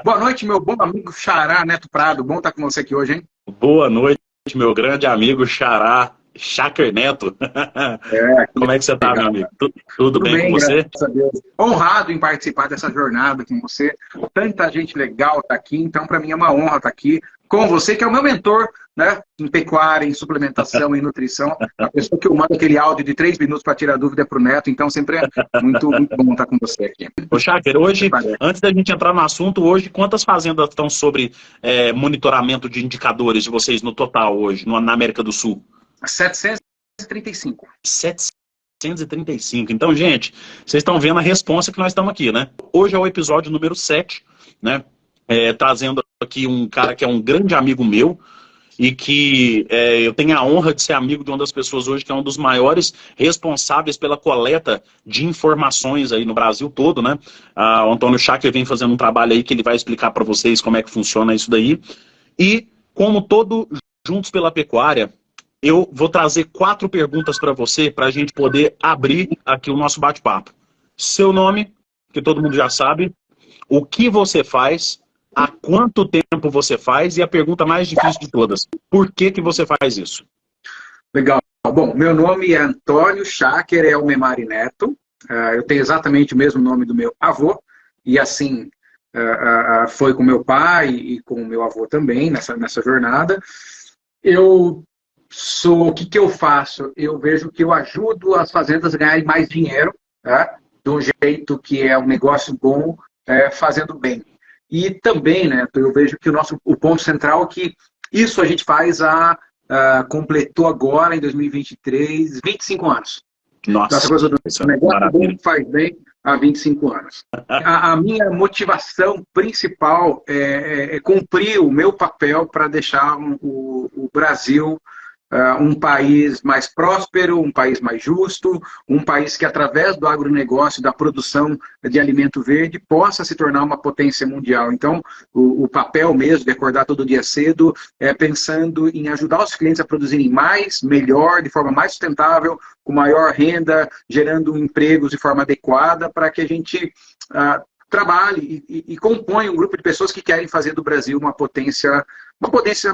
Boa noite, meu bom amigo Xará Neto Prado. Bom estar com você aqui hoje, hein? Boa noite, meu grande amigo Xará Cháquer Neto. Que Como é que você tá, legal. meu amigo? Tudo Tudo bem com bem, graças você? a Deus. Honrado em participar dessa jornada com você. Tanta gente legal está aqui, então para mim é uma honra estar aqui com você, que é o meu mentor, né? Em pecuária, em suplementação, em nutrição. A pessoa que eu mando aquele áudio de 3 minutos para tirar dúvida para o Neto, então sempre é muito bom estar com você aqui. Ô, Cháquer, hoje, antes da gente entrar no assunto, hoje, quantas fazendas estão sobre monitoramento de indicadores de vocês no total hoje, na América do Sul? 735. 735. Então, gente, vocês estão vendo a responsa que nós estamos aqui, né? Hoje é o episódio número 7, né? Trazendo aqui um cara que é um grande amigo meu e que eu tenho a honra de ser amigo de uma das pessoas hoje que é um dos maiores responsáveis pela coleta de informações aí no Brasil todo, né? O Antônio Cháquer vem fazendo um trabalho aí que ele vai explicar para vocês como é que funciona isso daí. E, como todo Juntos pela Pecuária, eu vou trazer 4 perguntas para você, para a gente poder abrir aqui o nosso bate-papo. Seu nome, que todo mundo já sabe, o que você faz, há quanto tempo você faz, e a pergunta mais difícil de todas, por que você faz isso? Legal. Bom, meu nome é Antônio Cháquer, é o Memari Neto. Eu tenho exatamente o mesmo nome do meu avô, e assim foi com meu pai e com o meu avô também nessa jornada. O que eu faço? Eu vejo que eu ajudo as fazendas a ganharem mais dinheiro, tá? De um jeito que é um negócio bom, fazendo bem. E também, né, eu vejo que o ponto central é que isso a gente faz completou agora, em 2023, 25 anos. Essa Nossa, coisa do isso é negócio bom maravilha. que faz bem há 25 anos. A minha motivação principal é cumprir o meu papel para deixar o Brasil um país mais próspero, um país mais justo, um país que, através do agronegócio, da produção de alimento verde, possa se tornar uma potência mundial. Então, o papel mesmo de acordar todo dia cedo é pensando em ajudar os clientes a produzirem mais, melhor, de forma mais sustentável, com maior renda, gerando empregos de forma adequada, para que a gente trabalhe e compõe um grupo de pessoas que querem fazer do Brasil uma potência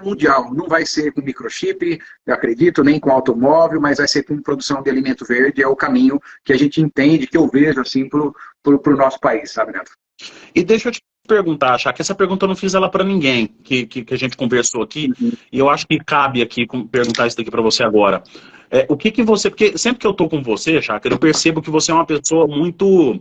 mundial. Não vai ser com microchip, eu acredito, nem com automóvel, mas vai ser com produção de alimento verde. É o caminho que a gente entende, que eu vejo assim para o nosso país, sabe, Neto? E deixa eu te perguntar, Chá, que essa pergunta eu não fiz ela para ninguém que a gente conversou aqui, e eu acho que cabe aqui perguntar isso daqui para você agora. O que você... Porque sempre que eu tô com você, Chá, eu percebo que você é uma pessoa muito...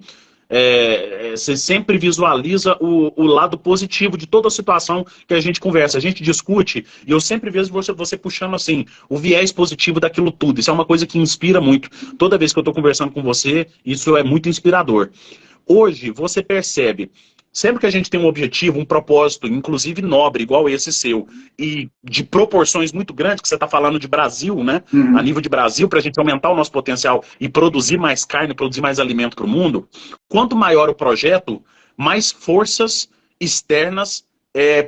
você sempre visualiza o lado positivo de toda a situação que a gente conversa, a gente discute, e eu sempre vejo você puxando assim, o viés positivo daquilo tudo. Isso é uma coisa que inspira muito. Toda vez que eu estou conversando com você, isso é muito inspirador. Hoje, você percebe, sempre que a gente tem um objetivo, um propósito, inclusive nobre, igual esse seu, e de proporções muito grandes, que você está falando de Brasil, né? A nível de Brasil, para a gente aumentar o nosso potencial e produzir mais carne, produzir mais alimento para o mundo, quanto maior o projeto, mais forças externas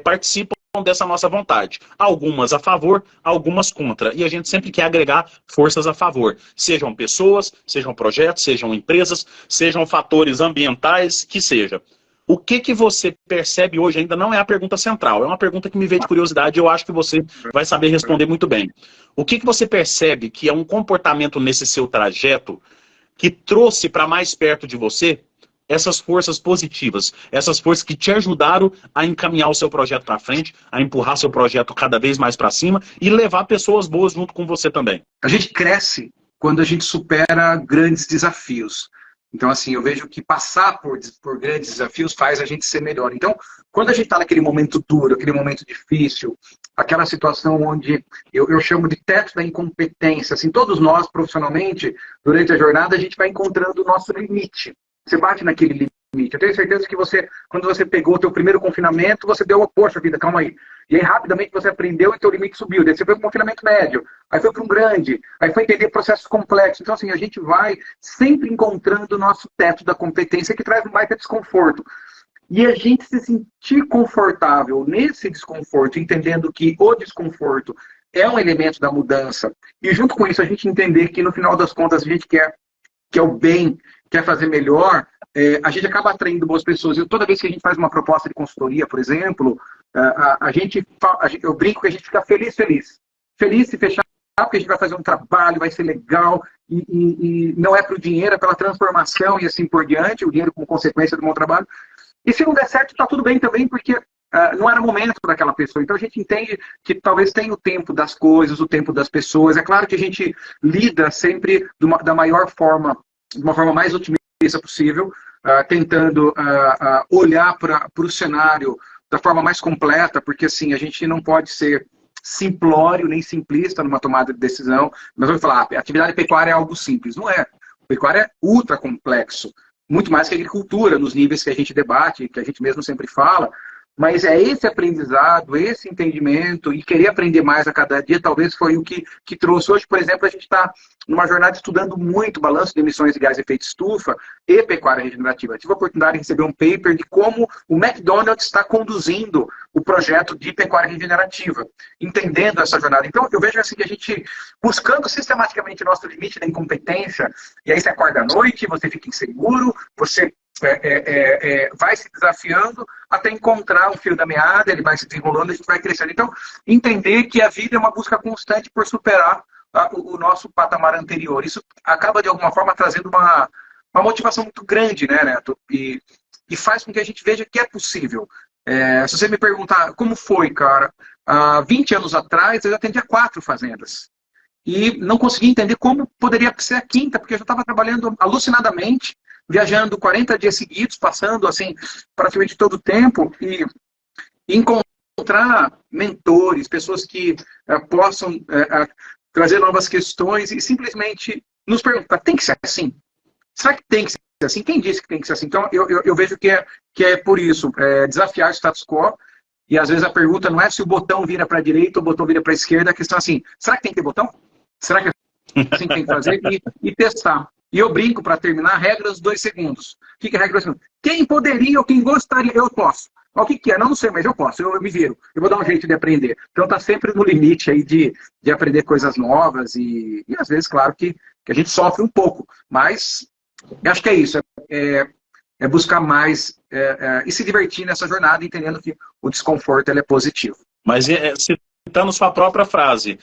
participam dessa nossa vontade. Algumas a favor, algumas contra. E a gente sempre quer agregar forças a favor. Sejam pessoas, sejam projetos, sejam empresas, sejam fatores ambientais, que seja. O que você percebe hoje ainda não é a pergunta central. É uma pergunta que me veio de curiosidade e eu acho que você vai saber responder muito bem. O que você percebe que é um comportamento nesse seu trajeto que trouxe para mais perto de você essas forças positivas, essas forças que te ajudaram a encaminhar o seu projeto para frente, a empurrar seu projeto cada vez mais para cima e levar pessoas boas junto com você também? A gente cresce quando a gente supera grandes desafios. Então, assim, eu vejo que passar por grandes desafios faz a gente ser melhor. Então, quando a gente está naquele momento duro, aquele momento difícil, aquela situação onde eu chamo de teto da incompetência, assim, todos nós, profissionalmente, durante a jornada, a gente vai encontrando o nosso limite. Você bate naquele limite. Eu tenho certeza que quando você pegou o teu primeiro confinamento, você deu, poxa vida, calma aí. E aí, rapidamente, você aprendeu e teu limite subiu. Daí você foi para um confinamento médio, aí foi para um grande, aí foi entender processos complexos. Então, assim, a gente vai sempre encontrando o nosso teto da competência que traz um baita desconforto. E a gente se sentir confortável nesse desconforto, entendendo que o desconforto é um elemento da mudança. E junto com isso, a gente entender que, no final das contas, a gente quer que é o bem quer fazer melhor, a gente acaba atraindo boas pessoas. E toda vez que a gente faz uma proposta de consultoria, por exemplo, eu brinco que a gente fica feliz se fechar, porque a gente vai fazer um trabalho, vai ser legal, e não é para o dinheiro, é pela transformação e assim por diante, o dinheiro como consequência do bom trabalho. E se não der certo, está tudo bem também, porque não era momento daquela pessoa. Então a gente entende que talvez tenha o tempo das coisas, o tempo das pessoas. É claro que a gente lida sempre da maior forma, de uma forma mais otimista possível, tentando olhar para o cenário da forma mais completa, porque assim, a gente não pode ser simplório nem simplista numa tomada de decisão. Nós vamos falar, a atividade pecuária é algo simples. Não é. Pecuária é ultra complexo. Muito mais que a agricultura, nos níveis que a gente debate, que a gente mesmo sempre fala, mas é esse aprendizado, esse entendimento e querer aprender mais a cada dia, talvez foi o que trouxe. Hoje, por exemplo, a gente está numa jornada estudando muito balanço de emissões de gás de efeito estufa e pecuária regenerativa. Eu tive a oportunidade de receber um paper de como o McDonald's está conduzindo o projeto de pecuária regenerativa, entendendo essa jornada. Então, eu vejo assim que a gente, buscando sistematicamente nosso limite da incompetência, e aí você acorda à noite, você fica inseguro, você vai se desafiando até encontrar um fio da meada, ele vai se desenrolando, a gente vai crescendo. Então, entender que a vida é uma busca constante por superar o nosso patamar anterior. Isso acaba, de alguma forma, trazendo uma motivação muito grande, né, Neto? E faz com que a gente veja que é possível. Se você me perguntar como foi, cara, há 20 anos atrás, eu atendia 4 fazendas. E não conseguia entender como poderia ser a 5ª, porque eu já estava trabalhando alucinadamente, viajando 40 dias seguidos, passando assim praticamente todo o tempo, e encontrar mentores, pessoas que possam trazer novas questões e simplesmente nos perguntar, tem que ser assim? Será que tem que ser assim? Quem disse que tem que ser assim? Então, eu vejo que é por isso, desafiar o status quo, e às vezes a pergunta não é se o botão vira para a direita ou o botão vira para a esquerda, a questão é assim, será que tem que ter botão? Será que é assim que tem que fazer? E testar. E eu brinco, para terminar, regra dos 2 segundos. O que é a regra dos 2 segundos? Quem poderia ou quem gostaria, eu posso. O que é? Não sei, mas eu posso, eu me viro. Eu vou dar um jeito de aprender. Então tá sempre no limite aí de aprender coisas novas e às vezes, claro, que a gente sofre um pouco. Mas eu acho que é isso. É buscar mais e se divertir nessa jornada, entendendo que o desconforto ele é positivo. Mas citando sua própria frase,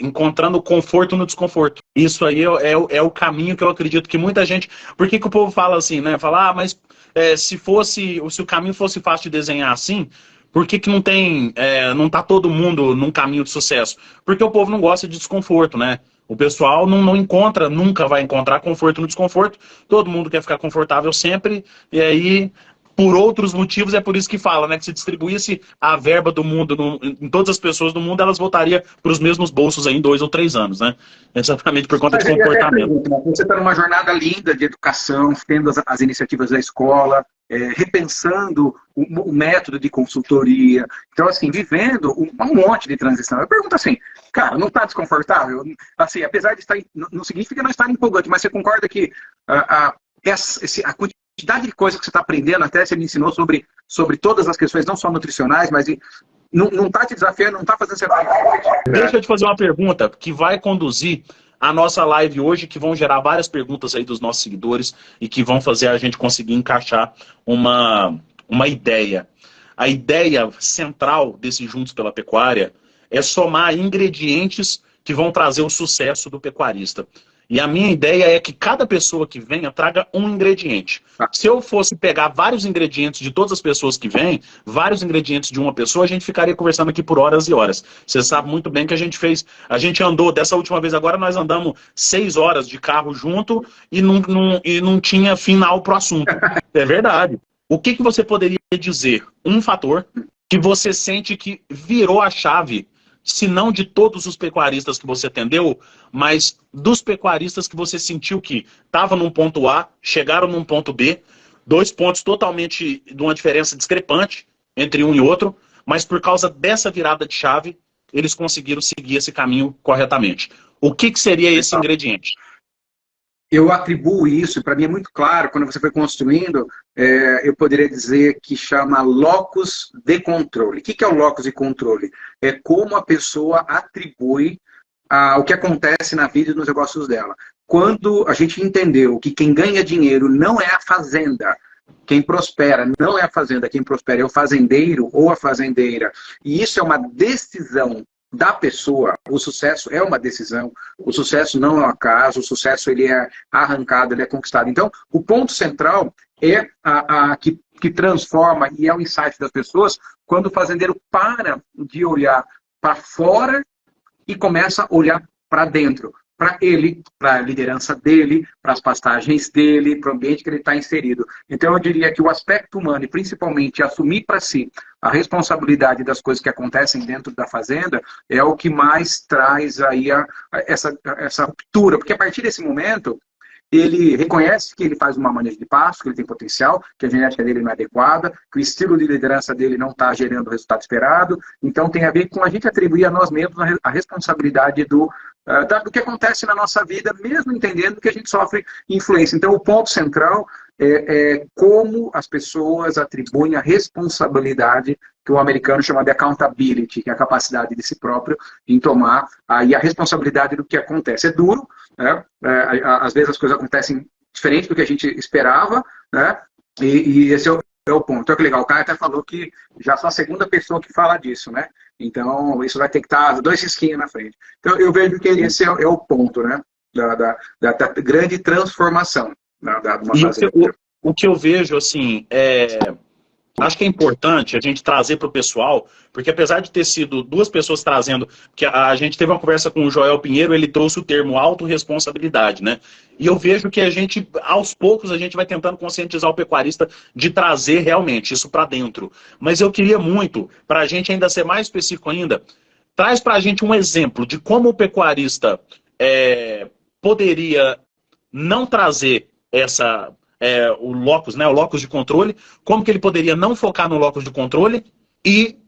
encontrando conforto no desconforto. Isso aí é o caminho que eu acredito que muita gente... Por que o povo fala assim, né? Fala, mas se o caminho fosse fácil de desenhar assim, por que não tem... não tá todo mundo num caminho de sucesso? Porque o povo não gosta de desconforto, né? O pessoal não encontra, nunca vai encontrar conforto no desconforto. Todo mundo quer ficar confortável sempre, e aí... Por outros motivos, é por isso que fala, né? Que se distribuísse a verba do mundo em todas as pessoas do mundo, elas voltariam para os mesmos bolsos aí em 2 ou 3 anos, né? Exatamente por conta de comportamento. Você está numa jornada linda de educação, tendo as iniciativas da escola, repensando o método de consultoria. Então, assim, vivendo um monte de transição. Eu pergunto assim, cara, não está desconfortável? Assim, apesar de estar... Não significa não estar empolgante, mas você concorda que a quantidade de coisas que você está aprendendo, até você me ensinou sobre todas as questões, não só nutricionais, mas não está te desafiando, não está fazendo você... Deixa eu te fazer uma pergunta que vai conduzir a nossa live hoje, que vão gerar várias perguntas aí dos nossos seguidores e que vão fazer a gente conseguir encaixar uma ideia. A ideia central desse Juntos pela Pecuária é somar ingredientes que vão trazer o sucesso do pecuarista. E a minha ideia é que cada pessoa que venha traga um ingrediente. Se eu fosse pegar vários ingredientes de todas as pessoas que vêm, vários ingredientes de uma pessoa, a gente ficaria conversando aqui por horas e horas. Você sabe muito bem que a gente andou, dessa última vez agora, nós andamos 6 horas de carro junto e não tinha final pro assunto. É verdade. O que você poderia dizer? Um fator que você sente que virou a chave, se não de todos os pecuaristas que você atendeu, mas dos pecuaristas que você sentiu que estavam num ponto A, chegaram num ponto B, 2 pontos totalmente de uma diferença discrepante entre um e outro, mas por causa dessa virada de chave, eles conseguiram seguir esse caminho corretamente. O que seria esse ingrediente? Eu atribuo isso, para mim é muito claro, quando você foi construindo, eu poderia dizer que chama locus de controle. O que é o locus de controle? É como a pessoa atribui o que acontece na vida e nos negócios dela. quando a gente entendeu que quem ganha dinheiro não é a fazenda, quem prospera não é a fazenda, quem prospera é o fazendeiro ou a fazendeira, e isso é uma decisão da pessoa, o sucesso é uma decisão, o sucesso não é um acaso, o sucesso ele é arrancado, ele é conquistado. Então, o ponto central é que transforma e é o insight das pessoas quando o fazendeiro para de olhar para fora e começa a olhar para dentro, para ele, para a liderança dele, para as pastagens dele, para o ambiente que ele está inserido. Então, eu diria que o aspecto humano, e principalmente assumir para si a responsabilidade das coisas que acontecem dentro da fazenda, é o que mais traz aí essa ruptura, porque a partir desse momento, ele reconhece que ele faz uma manejo de pasto, que ele tem potencial, que a genética dele não é adequada, que o estilo de liderança dele não está gerando o resultado esperado. Então, tem a ver com a gente atribuir a nós mesmos a responsabilidade do que acontece na nossa vida, mesmo entendendo que a gente sofre influência. Então, o ponto central é como as pessoas atribuem a responsabilidade, que o americano chama de accountability, que é a capacidade de si próprio em tomar aí a responsabilidade do que acontece. É duro, né? Às vezes as coisas acontecem diferente do que a gente esperava, né? E esse é o ponto. Então, que legal, o Caio até falou que já sou a segunda pessoa que fala disso, né? Então, isso vai ter que estar 2 risquinhos na frente. Então, eu vejo que esse é o ponto, né? Da grande transformação de uma fazenda. O que eu vejo, assim, acho que é importante a gente trazer para o pessoal, porque apesar de ter sido 2 pessoas trazendo, que a gente teve uma conversa com o Joel Pinheiro, ele trouxe o termo autorresponsabilidade, né? E eu vejo que a gente, aos poucos, a gente vai tentando conscientizar o pecuarista de trazer realmente isso para dentro. Mas eu queria muito, para a gente ainda ser mais específico ainda, traz para a gente um exemplo de como o pecuarista poderia não trazer o locus de controle, como que ele poderia não focar no locus de controle e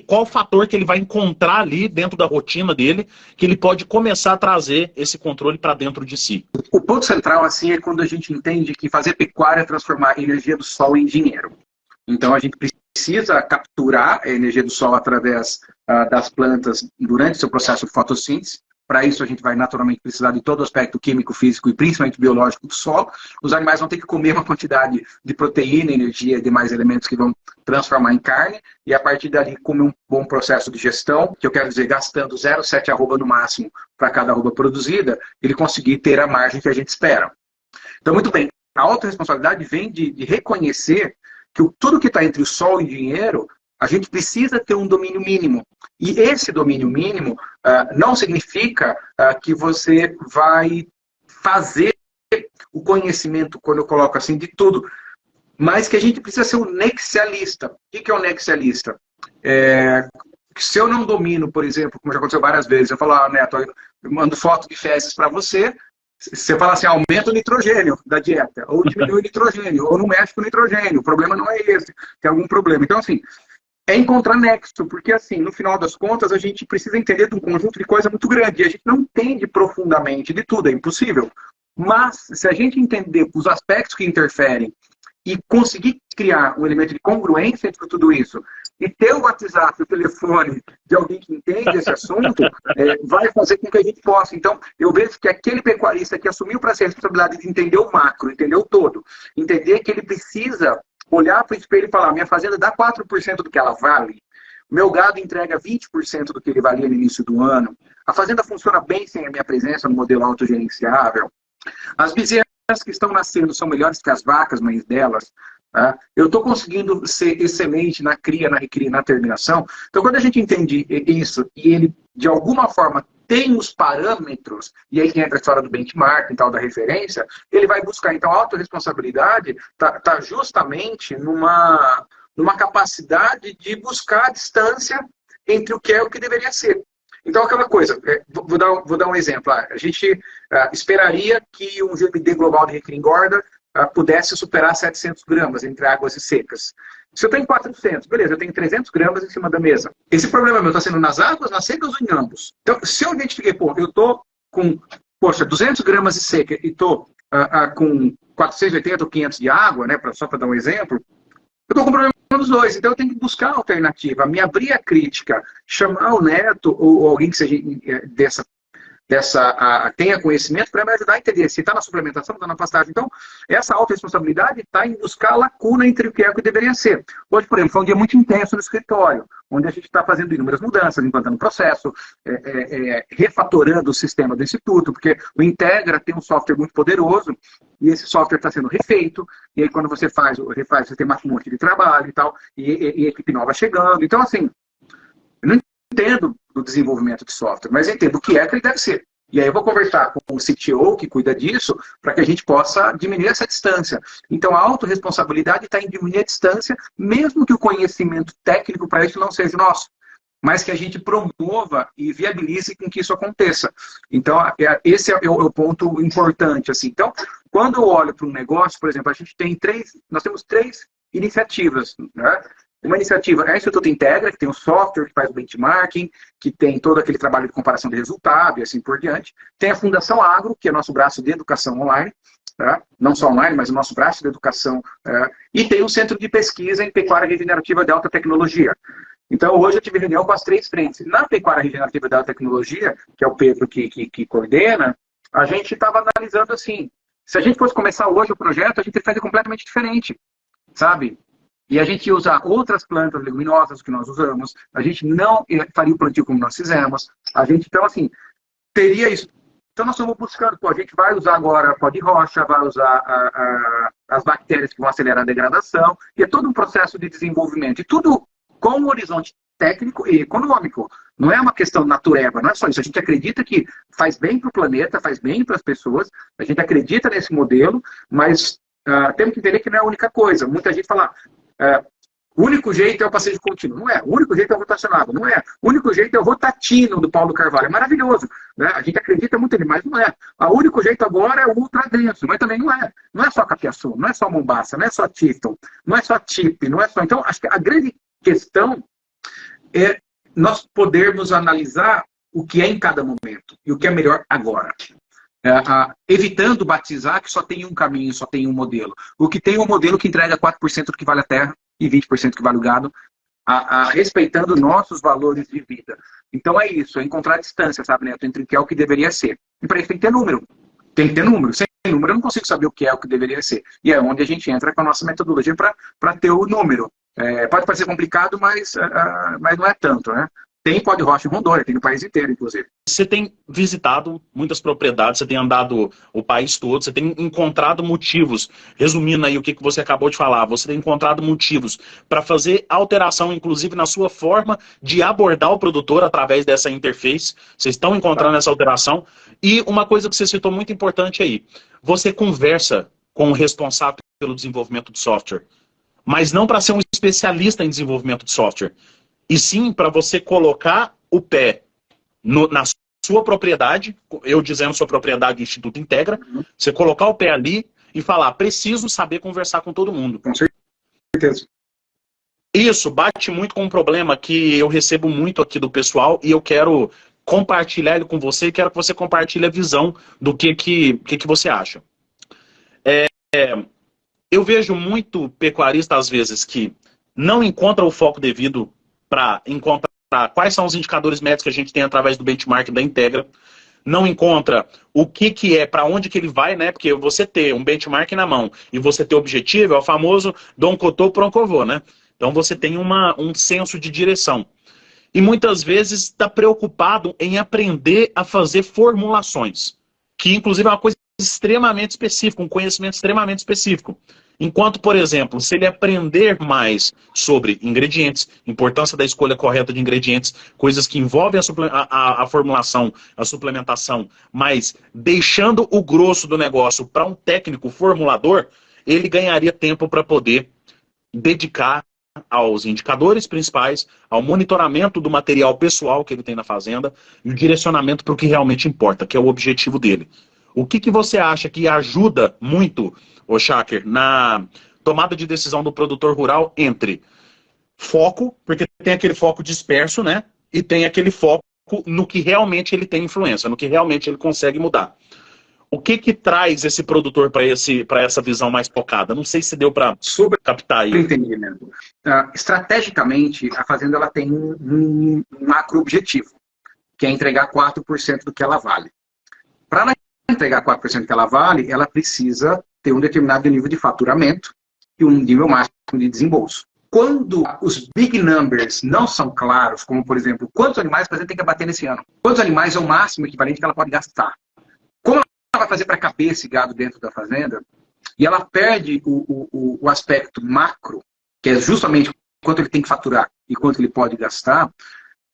qual o fator que ele vai encontrar ali dentro da rotina dele que ele pode começar a trazer esse controle para dentro de si. O ponto central assim é quando a gente entende que fazer pecuária é transformar a energia do sol em dinheiro. Então a gente precisa capturar a energia do sol através das plantas durante seu processo de fotossíntese. Para isso, a gente vai naturalmente precisar de todo o aspecto químico, físico e principalmente biológico do solo. Os animais vão ter que comer uma quantidade de proteína, energia e demais elementos que vão transformar em carne. E a partir dali, comer um bom processo de gestão, que eu quero dizer, gastando 0,7 arroba no máximo para cada arroba produzida, ele conseguir ter a margem que a gente espera. Então, muito bem, a autorresponsabilidade vem de reconhecer que tudo que está entre o sol e o dinheiro, a gente precisa ter um domínio mínimo. E esse domínio mínimo não significa que você vai fazer o conhecimento, quando eu coloco assim, de tudo, mas que a gente precisa ser um nexialista. O que é um nexialista? Se eu não domino, por exemplo, como já aconteceu várias vezes, eu falo, Neto, eu mando foto de fezes para você fala assim, aumenta o nitrogênio da dieta, ou diminui o nitrogênio, ou não mexe com o nitrogênio, o problema não é esse, tem algum problema. Então, assim, é encontrar nexo, porque assim, no final das contas, a gente precisa entender de um conjunto de coisa muito grande, e a gente não entende profundamente de tudo, é impossível. Mas, se a gente entender os aspectos que interferem e conseguir criar um elemento de congruência entre tudo isso, e ter o WhatsApp, o telefone de alguém que entende esse assunto, vai fazer com que a gente possa. Então, eu vejo que aquele pecuarista que assumiu para si a responsabilidade de entender o macro, entender o todo, entender que ele precisa olhar para o espelho e falar, minha fazenda dá 4% do que ela vale, meu gado entrega 20% do que ele valia no início do ano, a fazenda funciona bem sem a minha presença no modelo autogerenciável, as bezerras que estão nascendo são melhores que as vacas, mães delas, tá? Eu estou conseguindo ser excelente na cria, na recria, na terminação. Então, quando a gente entende isso e ele, de alguma forma, tem os parâmetros, e aí entra a história do benchmark e tal, da referência, ele vai buscar. Então, a autorresponsabilidade está justamente numa capacidade de buscar a distância entre o que é e o que deveria ser. Então, aquela coisa, vou dar um exemplo. A gente esperaria que um GMD global de recria engorda pudesse superar 700 gramas entre águas e secas. Se eu tenho 400, beleza, eu tenho 300 gramas em cima da mesa. Esse problema meu está sendo nas águas, nas secas ou em ambos? Então, se eu identifiquei, eu estou com, 200 gramas de seca e estou com 480 ou 500 de água, né, só para dar um exemplo, eu estou com problema dos dois, então eu tenho que buscar a alternativa, me abrir a crítica, chamar o Neto ou alguém que seja tenha conhecimento para me ajudar a entender se está na suplementação, está na pastagem. Então, essa autorresponsabilidade está em buscar a lacuna entre o que é e o que deveria ser. Hoje, por exemplo, foi um dia muito intenso no escritório, onde a gente está fazendo inúmeras mudanças, implantando processo, refatorando o sistema do Instituto, porque o Integra tem um software muito poderoso, e esse software está sendo refeito, e aí quando você refaz, você tem mais um monte de trabalho e tal, e equipe nova chegando. Então, assim, eu não entendo do desenvolvimento de software, mas entendo o que é que ele deve ser. E aí eu vou conversar com o CTO que cuida disso, para que a gente possa diminuir essa distância. Então a autorresponsabilidade está em diminuir a distância, mesmo que o conhecimento técnico para isso não seja nosso, mas que a gente promova e viabilize com que isso aconteça. Então esse é o ponto importante. Assim. Então, quando eu olho para um negócio, por exemplo, nós temos três iniciativas, né? Uma iniciativa é o Instituto Integra, que tem um software que faz o benchmarking, que tem todo aquele trabalho de comparação de resultado e assim por diante. Tem a Fundação Agro, que é nosso braço de educação online, tá? Não só online, mas o nosso braço de educação. E tem um centro de pesquisa em pecuária regenerativa de alta tecnologia. Então, hoje eu tive reunião com as três frentes. Na pecuária regenerativa de alta tecnologia, que é o Pedro que coordena, a gente estava analisando assim, se a gente fosse começar hoje o projeto, a gente faria completamente diferente, sabe? E a gente usa outras plantas leguminosas que nós usamos, a gente não faria o plantio como nós fizemos, a gente, então, assim, teria isso. Então, nós estamos buscando, a gente vai usar agora pó de rocha, vai usar as bactérias que vão acelerar a degradação, e é todo um processo de desenvolvimento, e tudo com um horizonte técnico e econômico. Não é uma questão natureba, não é só isso. A gente acredita que faz bem para o planeta, faz bem para as pessoas, a gente acredita nesse modelo, mas temos que entender que não é a única coisa. Muita gente fala... o único jeito é o passeio contínuo. Não é. O único jeito é o rotacionado. Não é. O único jeito é o rotatino do Paulo Carvalho. É maravilhoso. Né? A gente acredita muito nele, mas não é. O único jeito agora é o ultra denso, mas também não é. Não é só Capiaçu, não é só Mombaça, não é só Tifton, não é só TIP, não é só... Então, acho que a grande questão é nós podermos analisar o que é em cada momento e o que é melhor agora. Evitando batizar que só tem um caminho, só tem um modelo. O que tem um modelo que entrega 4% do que vale a terra e 20% do que vale o gado, respeitando nossos valores de vida. Então é isso, é encontrar a distância, sabe, Neto, entre o que é o que deveria ser. E para isso tem que ter número. Tem que ter número. Sem número eu não consigo saber o que é o que deveria ser. E é onde a gente entra com a nossa metodologia para ter o número. Pode parecer complicado, mas não é tanto, né? Tem pó de rocha em Rondônia, tem no país inteiro, inclusive. Você tem visitado muitas propriedades, você tem andado o país todo, você tem encontrado motivos, resumindo aí o que você acabou de falar, você tem encontrado motivos para fazer alteração, inclusive na sua forma de abordar o produtor através dessa interface. Vocês estão encontrando essa alteração. E uma coisa que você citou muito importante aí, você conversa com o responsável pelo desenvolvimento de software, mas não para ser um especialista em desenvolvimento de software. E sim para você colocar o pé na sua propriedade, eu dizendo sua propriedade, Instituto Integra, você colocar o pé ali e falar, preciso saber conversar com todo mundo. Com certeza. Isso bate muito com um problema que eu recebo muito aqui do pessoal e eu quero compartilhar ele com você e quero que você compartilhe a visão do que você acha. Eu vejo muito pecuarista, às vezes, que não encontra o foco devido para encontrar quais são os indicadores médicos que a gente tem através do benchmark da Integra, não encontra o que é, para onde que ele vai, né? Porque você ter um benchmark na mão e você ter objetivo é o famoso Dom Cotô Proncovô, né? Então você tem um senso de direção. E muitas vezes está preocupado em aprender a fazer formulações, que inclusive é uma coisa extremamente específica, um conhecimento extremamente específico. Enquanto, por exemplo, se ele aprender mais sobre ingredientes, importância da escolha correta de ingredientes, coisas que envolvem a formulação, a suplementação, mas deixando o grosso do negócio para um técnico formulador, ele ganharia tempo para poder dedicar aos indicadores principais, ao monitoramento do material pessoal que ele tem na fazenda e o direcionamento para o que realmente importa, que é o objetivo dele. O que você acha que ajuda muito, ô Shaker, na tomada de decisão do produtor rural entre foco, porque tem aquele foco disperso, né? E tem aquele foco no que realmente ele tem influência, no que realmente ele consegue mudar. O que traz esse produtor para essa visão mais focada? Não sei se deu para captar aí. Entendimento. Estrategicamente, a fazenda ela tem um macro objetivo, que é entregar 4% do que ela vale. entregar 4% que ela vale, ela precisa ter um determinado nível de faturamento e um nível máximo de desembolso. Quando os big numbers não são claros, como, por exemplo, quantos animais a fazenda tem que abater nesse ano? Quantos animais é o máximo equivalente que ela pode gastar? Como ela vai fazer para caber esse gado dentro da fazenda? E ela perde o aspecto macro, que é justamente quanto ele tem que faturar e quanto ele pode gastar,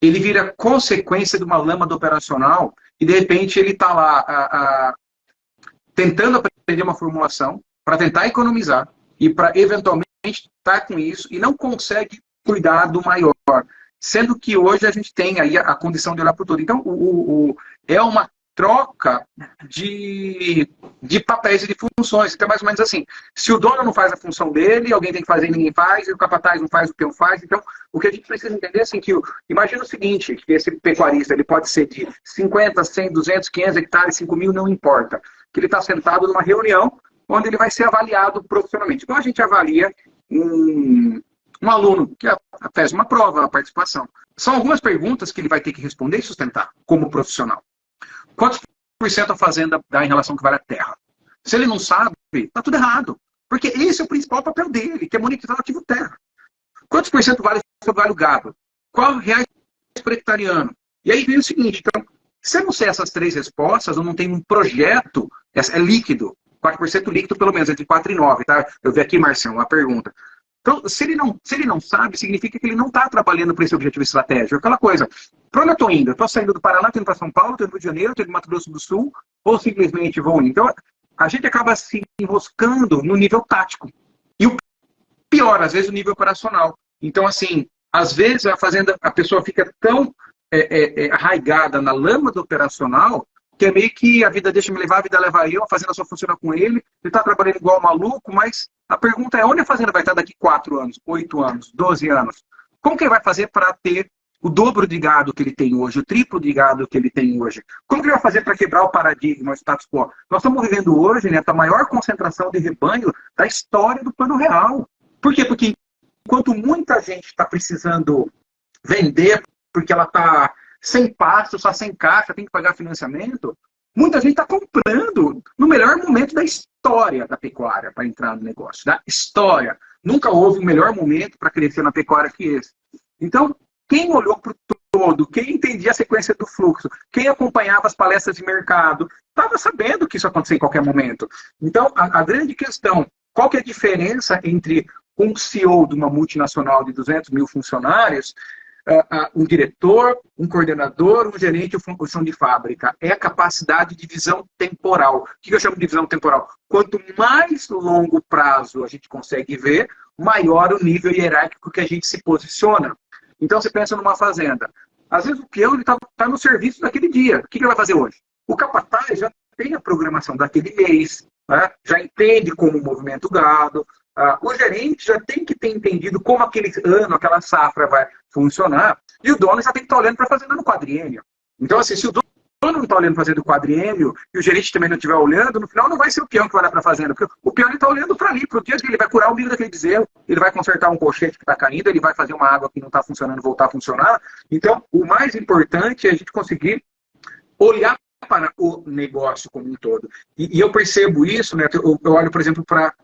ele vira consequência de uma lâmpada operacional e, de repente, ele está lá tentando aprender uma formulação para tentar economizar e para, eventualmente, estar com isso e não consegue cuidar do maior. Sendo que hoje a gente tem aí a condição de olhar para o todo. Então, é uma troca de papéis e de funções. Então, mais ou menos assim, se o dono não faz a função dele, alguém tem que fazer e ninguém faz, e o capataz não faz, o peão faz. Então, o que a gente precisa entender é assim, que imagina o seguinte, que esse pecuarista ele pode ser de 50, 100, 200, 500 hectares, 5 mil, não importa. Que ele está sentado numa reunião onde ele vai ser avaliado profissionalmente. Então, a gente avalia um aluno que fez uma prova, a participação. São algumas perguntas que ele vai ter que responder e sustentar como profissional. Quantos por cento a fazenda dá em relação ao que vale a terra? Se ele não sabe, está tudo errado. Porque esse é o principal papel dele, que é monetizar o ativo terra. Quantos por cento vale o gado? Qual reais por hectareano? E aí vem o seguinte, então, se eu não sei essas 3 respostas, eu não tenho um projeto, é líquido, 4% líquido pelo menos, entre 4 e 9, tá? Eu vi aqui, Marcião, uma pergunta. Então, se ele não sabe, significa que ele não está trabalhando para esse objetivo estratégico. Aquela coisa, para onde eu estou indo? Eu estou saindo do Paraná, estou indo para São Paulo, estou indo para o Rio de Janeiro, estou indo para Mato Grosso do Sul, ou simplesmente vou indo. Então, a gente acaba se enroscando no nível tático. E o pior, às vezes, o nível operacional. Então, assim, às vezes a pessoa fica tão arraigada na lâmpada operacional que é meio que a vida deixa me levar, a vida leva eu, a fazenda só funciona com ele, ele está trabalhando igual maluco, mas a pergunta é onde a fazenda vai estar daqui 4 anos, 8 anos, 12 anos? Como que ele vai fazer para ter o dobro de gado que ele tem hoje, o triplo de gado que ele tem hoje? Como que ele vai fazer para quebrar o paradigma, o status quo? Nós estamos vivendo hoje, né, a maior concentração de rebanho da história do Plano Real. Por quê? Porque enquanto muita gente está precisando vender porque ela está sem pasto, só sem caixa, tem que pagar financiamento, muita gente está comprando no melhor momento da história da pecuária para entrar no negócio. Da história. Nunca houve um melhor momento para crescer na pecuária que esse. Então, quem olhou para o todo, quem entendia a sequência do fluxo, quem acompanhava as palestras de mercado, estava sabendo que isso ia acontecer em qualquer momento. Então, a grande questão, qual que é a diferença entre um CEO de uma multinacional de 200 mil funcionários, um diretor, um coordenador, um gerente ou função de fábrica? É a capacidade de visão temporal. O que eu chamo de visão temporal? Quanto mais longo prazo a gente consegue ver, maior o nível hierárquico que a gente se posiciona. Então, você pensa numa fazenda. Às vezes o peão está no serviço daquele dia. O que ele vai fazer hoje? O capataz já tem a programação daquele mês, né? Já entende como movimenta o gado. O gerente já tem que ter entendido como aquele ano, aquela safra vai funcionar. E o dono já tem que estar olhando para a fazenda no quadriênio. Então, assim, se o dono não está olhando para a fazenda do quadriênio e o gerente também não estiver olhando, no final não vai ser o peão que vai olhar para a fazenda, porque o peão está olhando para ali, para o dia que ele vai curar o milho daquele bezerro, ele vai consertar um colchete que está caindo, ele vai fazer uma água que não está funcionando voltar a funcionar. Então, o mais importante é a gente conseguir olhar para o negócio como um todo. E eu percebo isso, né? Eu olho, por exemplo, para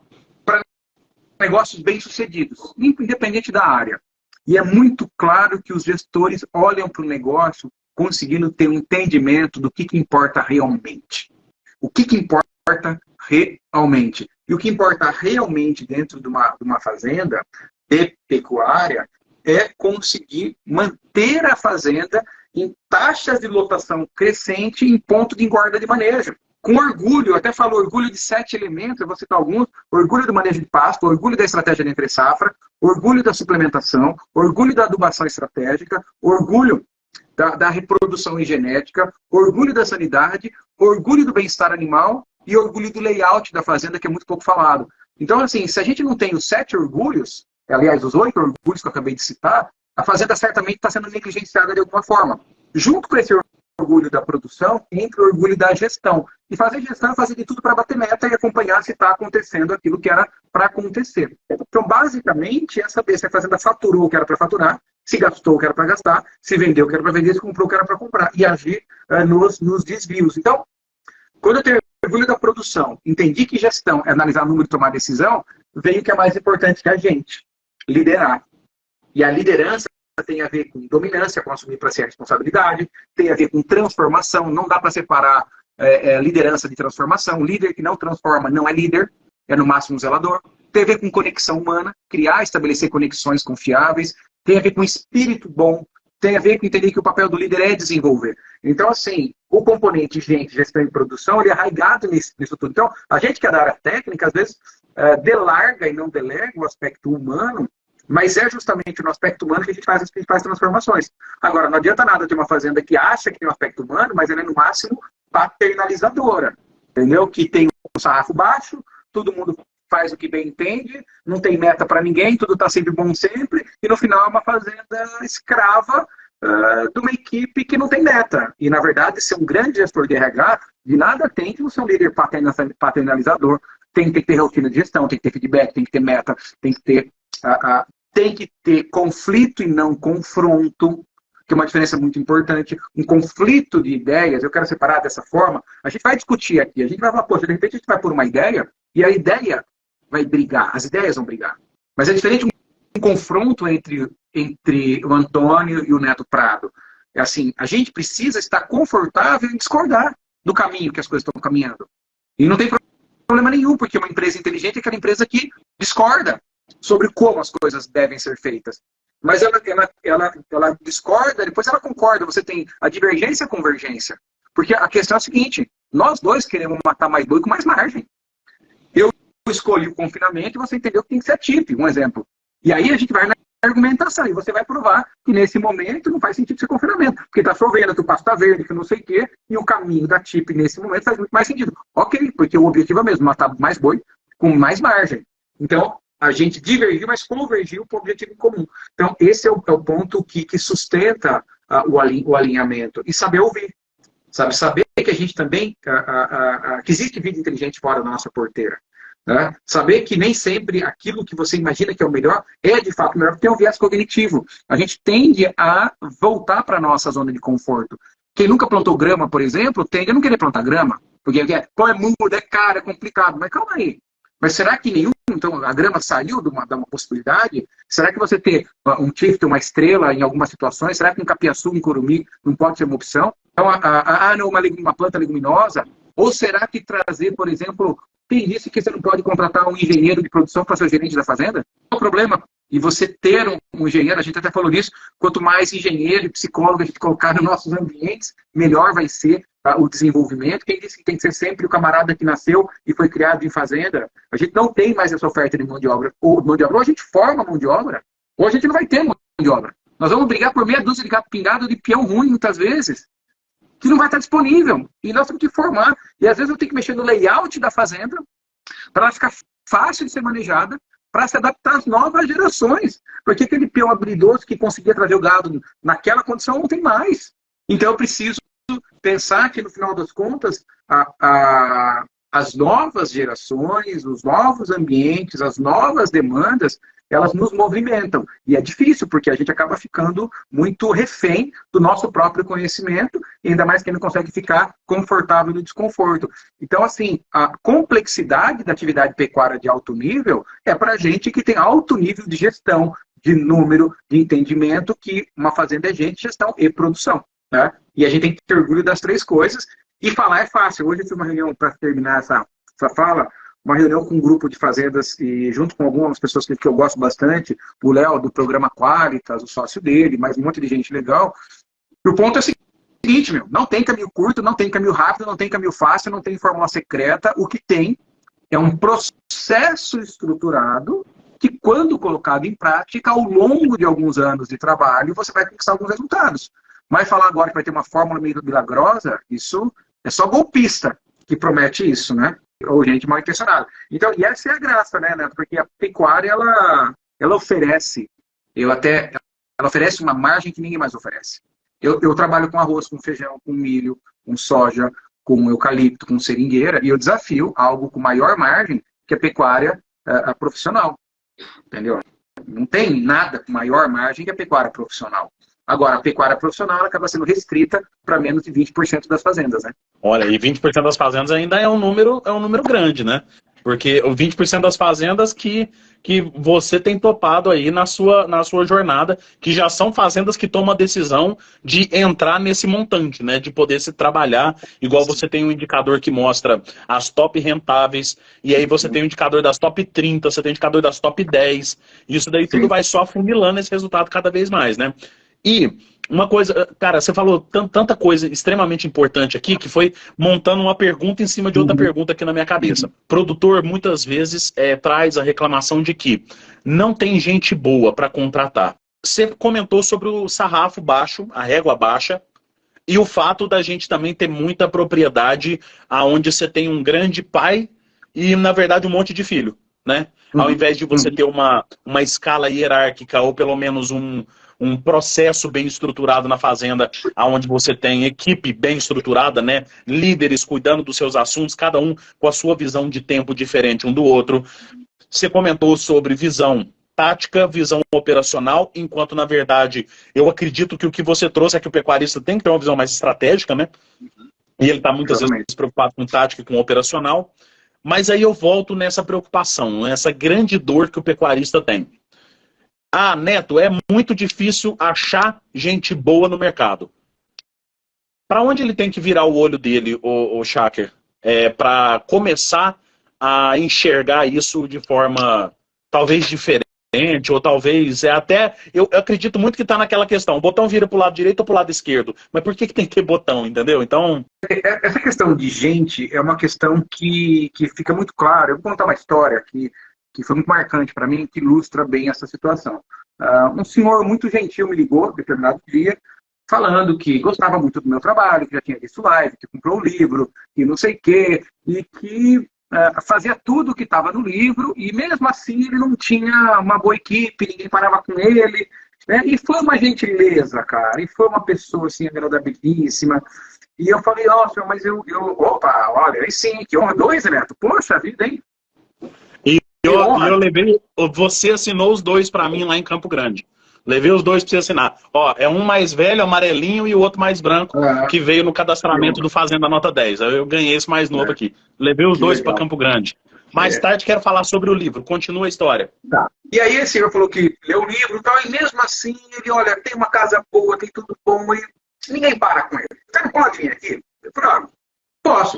negócios bem-sucedidos, independente da área. E é muito claro que os gestores olham para o negócio conseguindo ter um entendimento do que importa realmente. O que importa realmente. E o que importa realmente dentro de uma fazenda de pecuária é conseguir manter a fazenda em taxas de lotação crescente em ponto de engorda de manejo. Com orgulho, eu até falo orgulho de 7 elementos, eu vou citar alguns: orgulho do manejo de pasto, orgulho da estratégia de entre-safra, orgulho da suplementação, orgulho da adubação estratégica, orgulho da reprodução e genética, orgulho da sanidade, orgulho do bem-estar animal e orgulho do layout da fazenda, que é muito pouco falado. Então, assim, se a gente não tem os 7 orgulhos, aliás, os 8 orgulhos que eu acabei de citar, a fazenda certamente está sendo negligenciada de alguma forma. Junto com esse orgulho da produção, entra o orgulho da gestão. E fazer gestão é fazer de tudo para bater meta e acompanhar se está acontecendo aquilo que era para acontecer. Então, basicamente, é saber se a fazenda faturou o que era para faturar, se gastou o que era para gastar, se vendeu o que era para vender, se comprou o que era para comprar. E agir nos desvios. Então, Quando eu tenho orgulho da produção, entendi que gestão é analisar número e tomar decisão, veio o que é mais importante que a gente, liderar. E a liderança tem a ver com dominância, com assumir para si a responsabilidade, tem a ver com transformação, não dá para separar liderança de transformação. Líder que não transforma não é líder, é no máximo um zelador. Tem a ver com conexão humana, criar, estabelecer conexões confiáveis, tem a ver com espírito bom, tem a ver com entender que o papel do líder é desenvolver. Então, assim, o componente gente, gestão e produção, ele é arraigado nisso tudo. Então, a gente que é da área técnica, às vezes, delarga e não delega o aspecto humano, mas é justamente no aspecto humano que a gente faz as principais transformações. Agora, não adianta nada ter uma fazenda que acha que tem um aspecto humano, mas ela é, no máximo, paternalizadora. Entendeu? Que tem um sarrafo baixo, todo mundo faz o que bem entende, não tem meta para ninguém, tudo está sempre bom sempre, e no final é uma fazenda escrava de uma equipe que não tem meta. E, na verdade, ser um grande gestor de RH, de nada tem que ser um líder paternalizador. Tem que ter rotina de gestão, tem que ter feedback, tem que ter meta, tem que ter conflito e não confronto, que é uma diferença muito importante. Um conflito de ideias, eu quero separar dessa forma, a gente vai discutir aqui, a gente vai falar, poxa, de repente a gente vai por uma ideia, e a ideia vai brigar, as ideias vão brigar. Mas é diferente um confronto entre o Antônio e o Neto Prado. É assim, a gente precisa estar confortável em discordar do caminho que as coisas estão caminhando. E não tem problema nenhum, porque uma empresa inteligente é aquela empresa que discorda sobre como as coisas devem ser feitas. Mas ela discorda, depois ela concorda. Você tem a divergência e a convergência. Porque a questão é a seguinte, nós dois queremos matar mais boi com mais margem. Eu escolhi o confinamento e você entendeu que tem que ser a TIP, um exemplo. E aí a gente vai na argumentação e você vai provar que nesse momento não faz sentido ser confinamento. Porque está chovendo, que o pasto está verde, que não sei o quê, e o caminho da TIP nesse momento faz muito mais sentido. Ok, porque o objetivo é mesmo, matar mais boi com mais margem. Então, a gente divergiu, mas convergiu para o objetivo comum. Então, esse é o ponto que sustenta o alinhamento. E saber ouvir. Saber que a gente também, que existe vida inteligente fora da nossa porteira. Né? Saber que nem sempre aquilo que você imagina que é o melhor é de fato o melhor, porque tem um viés cognitivo. A gente tende a voltar para a nossa zona de conforto. Quem nunca plantou grama, por exemplo, tende a não querer plantar grama. Porque é mudo, é caro, é complicado. Mas calma aí. Mas será que então a grama saiu de uma possibilidade? Será que você ter um tifte, uma estrela em algumas situações, será que um capiaçu, um curumim não pode ser uma opção? Então, não, uma planta leguminosa? Ou será que trazer, por exemplo, quem disse que você não pode contratar um engenheiro de produção para ser gerente da fazenda? Qual o problema? E você ter um engenheiro, a gente até falou disso, quanto mais engenheiro e psicólogo a gente colocar nos nossos ambientes, melhor vai ser o desenvolvimento. Quem disse que tem que ser sempre o camarada que nasceu e foi criado em fazenda? A gente não tem mais essa oferta de mão de obra. Ou a gente forma mão de obra, ou a gente não vai ter mão de obra. Nós vamos brigar por meia dúzia de gato pingado de peão ruim, muitas vezes, que não vai estar disponível. E nós temos que formar. E às vezes eu tenho que mexer no layout da fazenda para ela ficar fácil de ser manejada, para se adaptar às novas gerações. Porque aquele peão habilidoso que conseguia trazer o gado naquela condição não tem mais. Então eu preciso pensar que, no final das contas, as novas gerações, os novos ambientes, as novas demandas, elas nos movimentam. E é difícil, porque a gente acaba ficando muito refém do nosso próprio conhecimento, e ainda mais que não consegue ficar confortável no desconforto. Então, assim, a complexidade da atividade pecuária de alto nível é para a gente que tem alto nível de gestão, de número, de entendimento, que uma fazenda é gente, gestão e produção. Né? E a gente tem que ter orgulho das três coisas. E falar é fácil. Hoje eu fiz uma reunião, para terminar essa fala, uma reunião com um grupo de fazendas, e junto com algumas pessoas que eu gosto bastante, o Léo do programa Qualitas, o sócio dele, mais um monte de gente legal. E o ponto é o seguinte, não tem caminho curto, não tem caminho rápido, não tem caminho fácil, não tem fórmula secreta. O que tem é um processo estruturado que, quando colocado em prática, ao longo de alguns anos de trabalho, você vai conquistar alguns resultados. Mas falar agora que vai ter uma fórmula meio milagrosa, isso é só golpista que promete isso, né? Ou gente mal intencionada. Então, e essa é a graça, né, Neto? Porque a pecuária, ela oferece, ela oferece uma margem que ninguém mais oferece. Eu trabalho com arroz, com feijão, com milho, com soja, com eucalipto, com seringueira, e eu desafio algo com maior margem que a pecuária profissional. Entendeu? Não tem nada com maior margem que a pecuária profissional. Agora, a pecuária profissional ela acaba sendo restrita para menos de 20% das fazendas, né? Olha, e 20% das fazendas ainda é um número grande, né? Porque o 20% das fazendas que você tem topado aí na sua jornada, que já são fazendas que tomam a decisão de entrar nesse montante, né? De poder se trabalhar, igual você tem um indicador que mostra as top rentáveis, e aí você tem o indicador das top 30, você tem o indicador das top 10, isso daí tudo vai só afunilando esse resultado cada vez mais, né? E uma coisa, cara, você falou tanta coisa extremamente importante aqui que foi montando uma pergunta em cima de outra pergunta aqui na minha cabeça. Produtor, muitas vezes, traz a reclamação de que não tem gente boa para contratar. Você comentou sobre o sarrafo baixo, a régua baixa, e o fato da gente também ter muita propriedade onde você tem um grande pai e, na verdade, um monte de filho, né? Ao invés de você ter uma escala hierárquica ou pelo menos um processo bem estruturado na fazenda, onde você tem equipe bem estruturada, né? Líderes cuidando dos seus assuntos, cada um com a sua visão de tempo diferente um do outro. Você comentou sobre visão tática, visão operacional, enquanto, na verdade, eu acredito que o que você trouxe é que o pecuarista tem que ter uma visão mais estratégica, né? E ele está muitas vezes preocupado com tática e com operacional. Mas aí eu volto nessa preocupação, nessa grande dor que o pecuarista tem. Neto, é muito difícil achar gente boa no mercado. Para onde ele tem que virar o olho dele, o Schacker? Para começar a enxergar isso de forma talvez diferente, ou talvez até... Eu acredito muito que está naquela questão, o botão vira para o lado direito ou para o lado esquerdo. Mas por que tem que ter botão, entendeu? Então... Essa questão de gente é uma questão que fica muito clara. Eu vou contar uma história que foi muito marcante para mim, que ilustra bem essa situação. Um senhor muito gentil me ligou, determinado dia, falando que gostava muito do meu trabalho, que já tinha visto live, que comprou o livro, e não sei o quê, e que fazia tudo o que estava no livro, e mesmo assim ele não tinha uma boa equipe, ninguém parava com ele, né? E foi uma gentileza, cara, e foi uma pessoa assim, agradabilíssima. E eu falei, senhor, mas opa, olha, aí sim, que honra, 2, Neto, poxa vida, hein? Eu levei, você assinou os 2 para mim lá em Campo Grande. Levei os 2 para você assinar. É um mais velho, amarelinho, e o outro mais branco, que veio no cadastramento do Fazenda Nota 10. Eu ganhei esse mais novo aqui. Levei os 2 para Campo Grande. Mais tarde quero falar sobre o livro. Continua a história. Tá. E aí esse senhor falou que leu o livro e tal, e mesmo assim ele, olha, tem uma casa boa, tem tudo bom, e ninguém para com ele. Você não pode vir aqui? Eu falei, posso.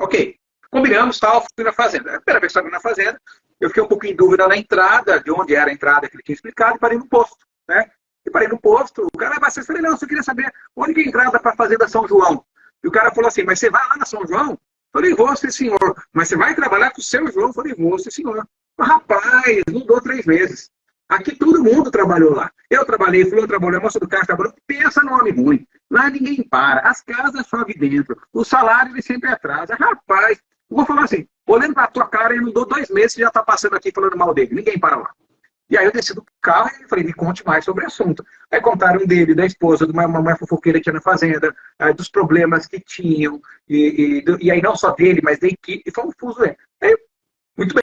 Ok. Combinamos, tal, fui na fazenda. A primeira vez que eu fui na fazenda, eu fiquei um pouco em dúvida na entrada, de onde era a entrada que ele tinha explicado, e parei no posto, né? E parei no posto, o cara vai, eu falei, não, eu só queria saber onde que é a entrada para a fazenda São João. E o cara falou assim, mas você vai lá na São João? Eu falei, vou, sim, senhor. Mas você vai trabalhar com o seu João? Eu falei, vou, sim, senhor. Rapaz, não dou 3 meses. Aqui todo mundo trabalhou lá. Eu trabalhei, fulano trabalhou, a moça do carro trabalhou. Pensa no homem ruim. Lá ninguém para. As casas chove dentro. O salário ele sempre atrasa. Rapaz, eu vou falar assim, olhando pra tua cara, eu não dou 2 meses e já tá passando aqui falando mal dele. Ninguém para lá. E aí eu desci do carro e falei, me conte mais sobre o assunto. Aí contaram dele, da esposa, de uma mulher fofoqueira que tinha na fazenda, dos problemas que tinham, e aí não só dele, mas da equipe, e foi um fuso. Aí, muito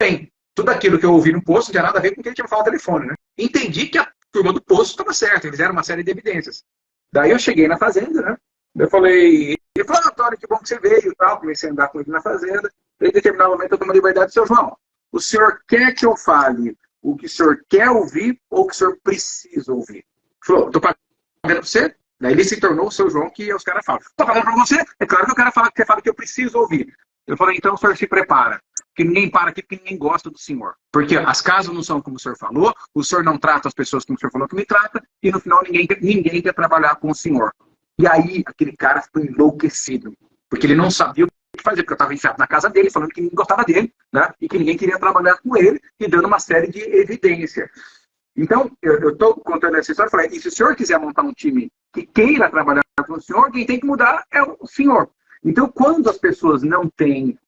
bem. Tudo aquilo que eu ouvi no posto não tinha nada a ver com o que ele tinha falado no telefone, né? Entendi que a turma do posto estava certa, eles eram uma série de evidências. Daí eu cheguei na fazenda, né? Eu falei, ele falou, Antônio, que bom que você veio e tal. Comecei a andar com ele na fazenda. Em determinado momento eu tomei liberdade, seu João, o senhor quer que eu fale o que o senhor quer ouvir ou o que o senhor precisa ouvir? Ele falou, estou pagando para você? Daí ele se tornou o seu João que os caras falam. Estou pagando para você? É claro que eu quero falar que você fala que eu preciso ouvir. Eu falei, então o senhor se prepara. Porque ninguém para aqui, porque ninguém gosta do senhor. Porque as casas não são como o senhor falou, o senhor não trata as pessoas como o senhor falou que me trata, e no final ninguém quer trabalhar com o senhor. E aí aquele cara ficou enlouquecido. Porque ele não sabia o que fazer, porque eu estava enfiado na casa dele, falando que ninguém gostava dele, né? E que ninguém queria trabalhar com ele, e dando uma série de evidência. Então, eu estou contando essa história e falei, e se o senhor quiser montar um time que queira trabalhar com o senhor, quem tem que mudar é o senhor. Então, quando as pessoas não têm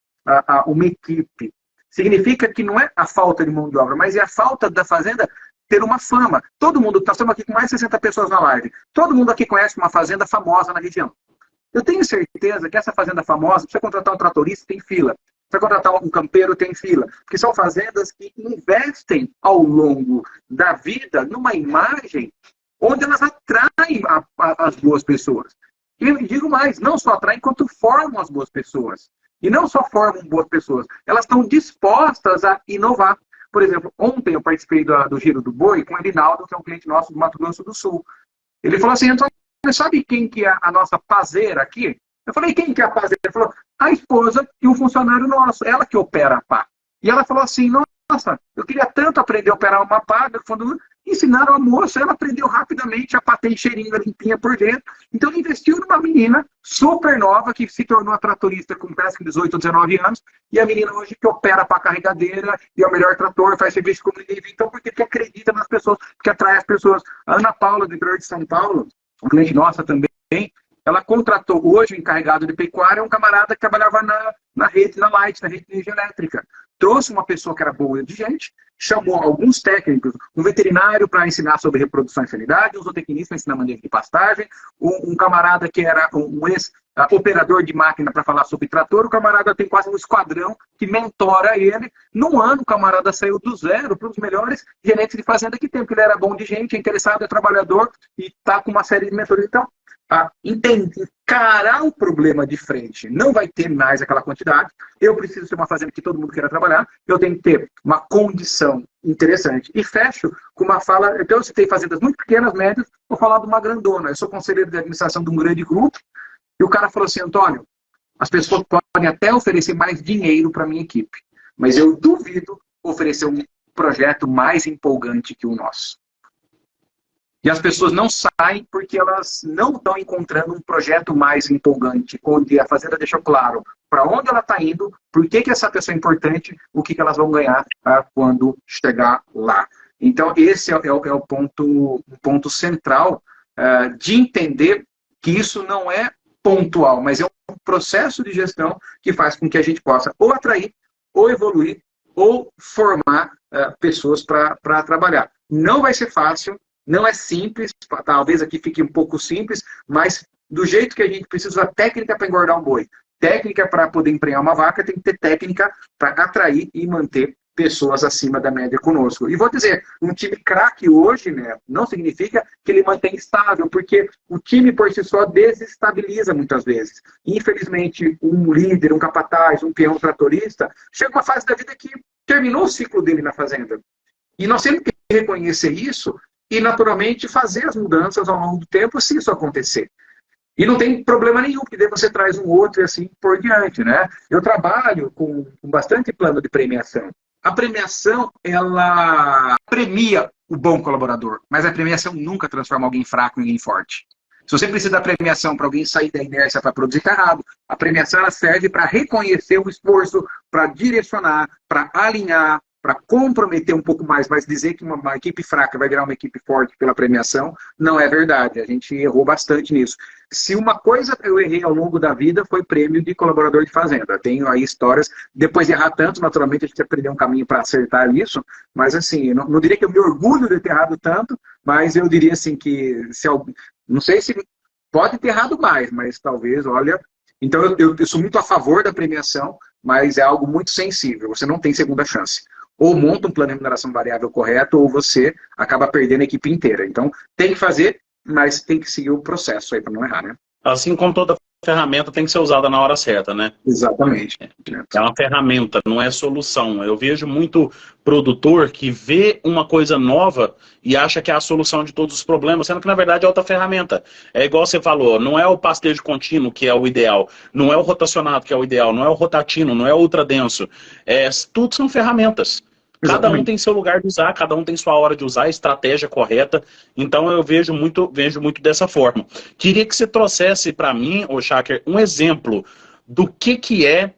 uma equipe, significa que não é a falta de mão de obra, mas é a falta da fazenda ter uma fama. Todo mundo, nós estamos aqui com mais de 60 pessoas na live, todo mundo aqui conhece uma fazenda famosa na região. Eu tenho certeza que essa fazenda famosa, precisa contratar um tratorista, tem fila. Precisa contratar um campeiro, tem fila. Porque são fazendas que investem ao longo da vida numa imagem onde elas atraem as boas pessoas. E digo mais, não só atraem, quanto formam as boas pessoas. E não só formam boas pessoas, elas estão dispostas a inovar. Por exemplo, ontem eu participei do Giro do Boi com o Edinaldo, que é um cliente nosso do Mato Grosso do Sul. Ele falou assim, Antônio, sabe quem que é a nossa pazeira aqui? Eu falei, quem que é a pazeira? Ele falou, a esposa e um funcionário nosso, ela que opera a pá. E ela falou assim, nossa, eu queria tanto aprender a operar uma pá, quando ensinaram a moça, ela aprendeu rapidamente, a pá tem cheirinho limpinha por dentro. Então ele investiu numa menina super nova, que se tornou a tratorista com parece que 18 ou 19 anos, e a menina hoje que opera para carregadeira, e é o melhor trator, faz serviço como ninguém viu. Então, porque acredita nas pessoas, porque atrai as pessoas. A Ana Paula, do interior de São Paulo, uma cliente nossa também, ela contratou hoje o encarregado de pecuária, um camarada que trabalhava na rede, na Light, na rede de energia elétrica. Trouxe uma pessoa que era boa de gente, chamou alguns técnicos, um veterinário para ensinar sobre reprodução e sanidade, um zootecnista para ensinar manejo de pastagem, um camarada que era um ex-operador de máquina para falar sobre trator, o camarada tem quase um esquadrão que mentora ele. Num ano, o camarada saiu do zero para os melhores gerentes de fazenda que tem, porque ele era bom de gente, é interessado, é trabalhador e está com uma série de mentores. Então, encarar o problema de frente, não vai ter mais aquela quantidade. Eu preciso ter uma fazenda que todo mundo queira trabalhar, eu tenho que ter uma condição interessante. E fecho com uma fala, então eu citei fazendas muito pequenas, médias, vou falar de uma grandona. Eu sou conselheiro de administração de um grande grupo, e o cara falou assim, Antônio, as pessoas podem até oferecer mais dinheiro para a minha equipe, mas eu duvido oferecer um projeto mais empolgante que o nosso. E as pessoas não saem porque elas não estão encontrando um projeto mais empolgante, onde a fazenda deixou claro para onde ela está indo, por que essa pessoa é importante, o que elas vão ganhar quando chegar lá. Então, esse é o ponto central de entender que isso não é pontual, mas é um processo de gestão que faz com que a gente possa ou atrair, ou evoluir, ou formar pessoas para trabalhar. Não vai ser fácil. Não é simples, talvez aqui fique um pouco simples, mas do jeito que a gente precisa usar técnica para engordar um boi, técnica para poder emprenhar uma vaca, tem que ter técnica para atrair e manter pessoas acima da média conosco. E vou dizer, um time craque hoje, né, não significa que ele mantém estável, porque o time por si só desestabiliza muitas vezes. Infelizmente, um líder, um capataz, um peão tratorista, chega uma fase da vida que terminou o ciclo dele na fazenda. E nós temos que reconhecer isso e, naturalmente, fazer as mudanças ao longo do tempo, se isso acontecer. E não tem problema nenhum, porque daí você traz um outro e assim por diante, né? Eu trabalho com bastante plano de premiação. A premiação, ela premia o bom colaborador, mas a premiação nunca transforma alguém fraco em alguém forte. Se você precisa da premiação para alguém sair da inércia para produzir, está errado. A premiação ela serve para reconhecer o esforço, para direcionar, para alinhar, para comprometer um pouco mais, mas dizer que uma equipe fraca vai virar uma equipe forte pela premiação, não é verdade. A gente errou bastante nisso. Se uma coisa eu errei ao longo da vida, foi prêmio de colaborador de fazenda. Tenho aí histórias, depois de errar tanto, naturalmente a gente aprendeu um caminho para acertar isso, mas assim, não diria que eu me orgulho de ter errado tanto, mas eu diria assim que, não sei se pode ter errado mais, mas talvez, olha... Então eu sou muito a favor da premiação, mas é algo muito sensível, você não tem segunda chance. Ou monta um plano de remuneração variável correto, ou você acaba perdendo a equipe inteira. Então, tem que fazer, mas tem que seguir o processo aí para não errar, né? Assim como toda ferramenta tem que ser usada na hora certa, né? Exatamente. É uma ferramenta, não é solução. Eu vejo muito produtor que vê uma coisa nova e acha que é a solução de todos os problemas, sendo que na verdade é outra ferramenta. É igual você falou, não é o pastejo contínuo que é o ideal, não é o rotacionado que é o ideal, não é o rotatino, não é o ultradenso. Tudo são ferramentas. Cada um tem seu lugar de usar, cada um tem sua hora de usar, a estratégia correta. Então eu vejo muito dessa forma. Queria que você trouxesse para mim, ô Schacker, um exemplo do que é...